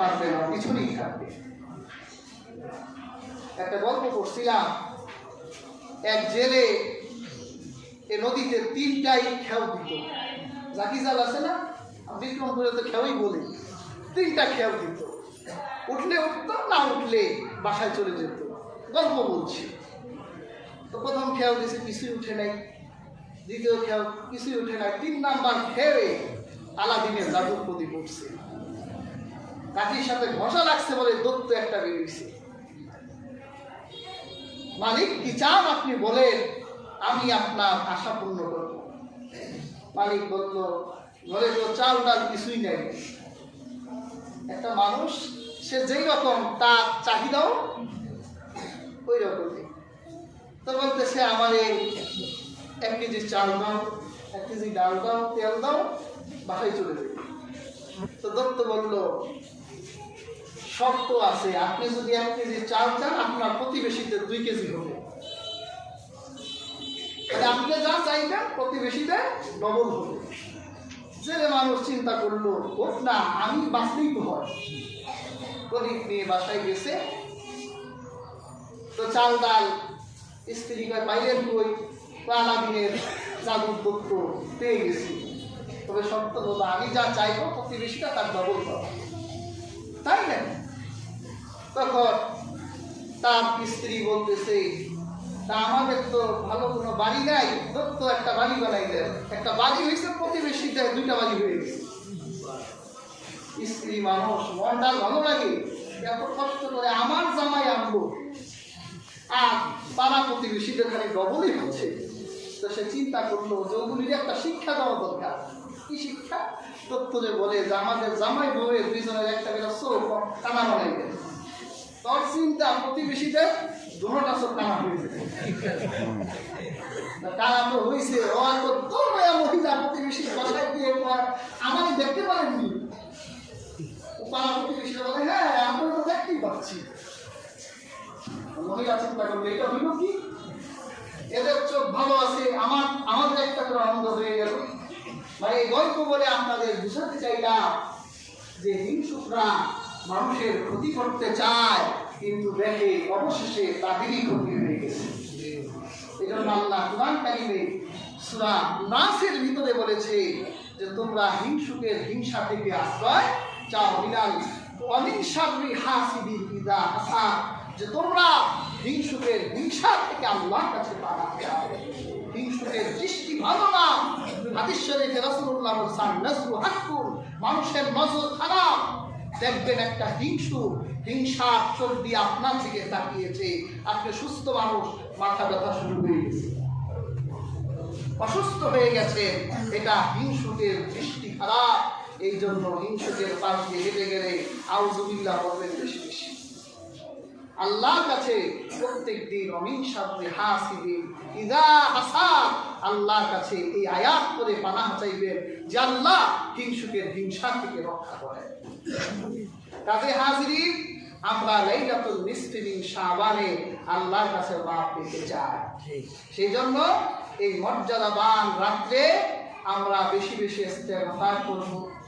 পারবে না, পিছনেই থাকবে। একটা গল্প করছিলাম, এক জেলে এ নদীতে 3টাই খেউ দিত। জাকি জাল আছে না, বিক্রমপুরে তো খেউই বলে, 3টা খেউ দিত। উঠলে উঠতো, না উঠলে বাসায় চলে যেত। গল্প বলছি। তো প্রথম খেউ দিয়েছে, কিছুই উঠে নাই। দ্বিতীয় খেউ, কিছুই উঠে নাই। 3 নাম্বার খেয়ে আলাদিনের জাদুর প্রদীপ উঠছে। কাঠির সাথে ঘষা লাগছে বলে দত্ত একটা বেরিয়েছে। মালিক কি চান আপনি বলেন, আমি আপনার আশা পূর্ণ করব। মালিক বলল, ঘরে তো চাল ডাল কিছুই নেই। একটা মানুষ সে যেই রকম তার চাহিদাও ওই রকমই। তো বলতেছে, আমার এই 1 কেজি চাল দাও, 1 কেজি ডাল দাও, তেল দাও, বাসায় চলে যাবে। তো দত্ত বলল, শর্ত আছে, আপনি যদি 1 কেজি চাল চান, আপনার প্রতিবেশীতে 2 কেজি হবে। আপনি যা চাইবেন প্রতিবেশীতে ডবল হবে। জেলে মানুষ চিন্তা করলো, হোক না, আমি বাঁচলেই তো হয়। গরিব নিয়ে বাসায় গেছে। তো চাল ডাল স্ত্রী পাইলেন কই, আলাদিনের জাদুর দত্ত পেয়ে গেছি। তবে শর্ত হলো, আমি যা চাইবো প্রতিবেশীটা তার ডবল পাবো, তাই না? তখন তার স্ত্রী বলতেছে, তা আমাদের তো ভালো কোনো বাড়ি নাই, দত্ত একটা বাড়ি বানাই দেন। একটা বাড়ি হয়েছে, প্রতিবেশীটা 2টা বাড়ি হয়ে গেছে। স্ত্রী মানুষ, মনটা ভালো লাগে, এত কষ্ট করে আমার জামাই আনবো, আর পাড়া প্রতিবেশীদের খালি ডবলই হচ্ছে। তো সে চিন্তা করলো, যৌগুলির একটা শিক্ষা দেওয়া দরকার। কি শিক্ষা? দত্তরে বলে যে আমাদের জামাই বউয়ের 2জনের একটা করে চোখ কানা বানাই দেন। তোর চিন্তা প্রতিবেশীদের 2টা চোখ কানা হয়ে যায়। কানা তো হয়েছে, ও আর তো মহিলা প্রতিবেশী বসায় দিয়ে আমাকে দেখতে পারেননি। পাড়া প্রতিবেশীরা বলে, হ্যাঁ আমরা তো দেখতেই পাচ্ছি। মহিলা চিন্তা করবে, এটা হইল কি? এদের চোখ ভালো আছে, আমাদের একটা করে অন্ধ হয়ে গেল। মানে এই গল্প বলে আপনাদের বুঝাতে চাইলাম যে হিংসুকরা মানুষের ক্ষতি করতে চায়, কিন্তু দেখে অবশেষে তাদেরই ক্ষতি হয়ে গেছে। এই জন্য আল্লাহ কুরআন কারীমে সূরা নাসের ভিতরে বলেছে যে তোমরা হিংসুকের হিংসা থেকে আশ্রয় চাও, মিন শাররি হাসিদিন ইযা হাসাদ, যে তোমরা হিংসুকের হিংসা থেকে আল্লাহর কাছে পানা চাও। হিংসুকের দৃষ্টি ভালো না। হাদিস শরীফে রাসূলুল্লাহ বলেছেন, নজরু হাক্কুন, মানুষের নজর খারাপ। দেখবেন একটা হিংসার চোখ দিয়ে আপনার দিকে তাকিয়েছে, আপনি সুস্থ মানুষ, মাথা ব্যথা শুরু হয়ে গেছে, অসুস্থ হয়ে গেছে, এটা হিংসুকের দৃষ্টি খারাপ। এই জন্য হিংসুকের পাশ দিয়ে হেঁটে গেলে আউযুবিল্লাহ বলবেন বেশি বেশি। আল্লাহর কাছে প্রত্যেক দিন অমিন শাররি হাসিদিন ইযা হাসাদ, আল্লাহর কাছে এই আয়াত করে পানাহ চাইবেন যে আল্লাহ হিংসুকের হিংসা থেকে রক্ষা করেন। কাজে হাজিরিন, আমরা লাইলাতুল নিসফি মিন শাবানে আল্লাহর কাছে মাফ পেতে চাই। সেই জন্য এই মর্যাদাবান রাত্রে আমরা বেশি বেশি ইস্তেগফার করব,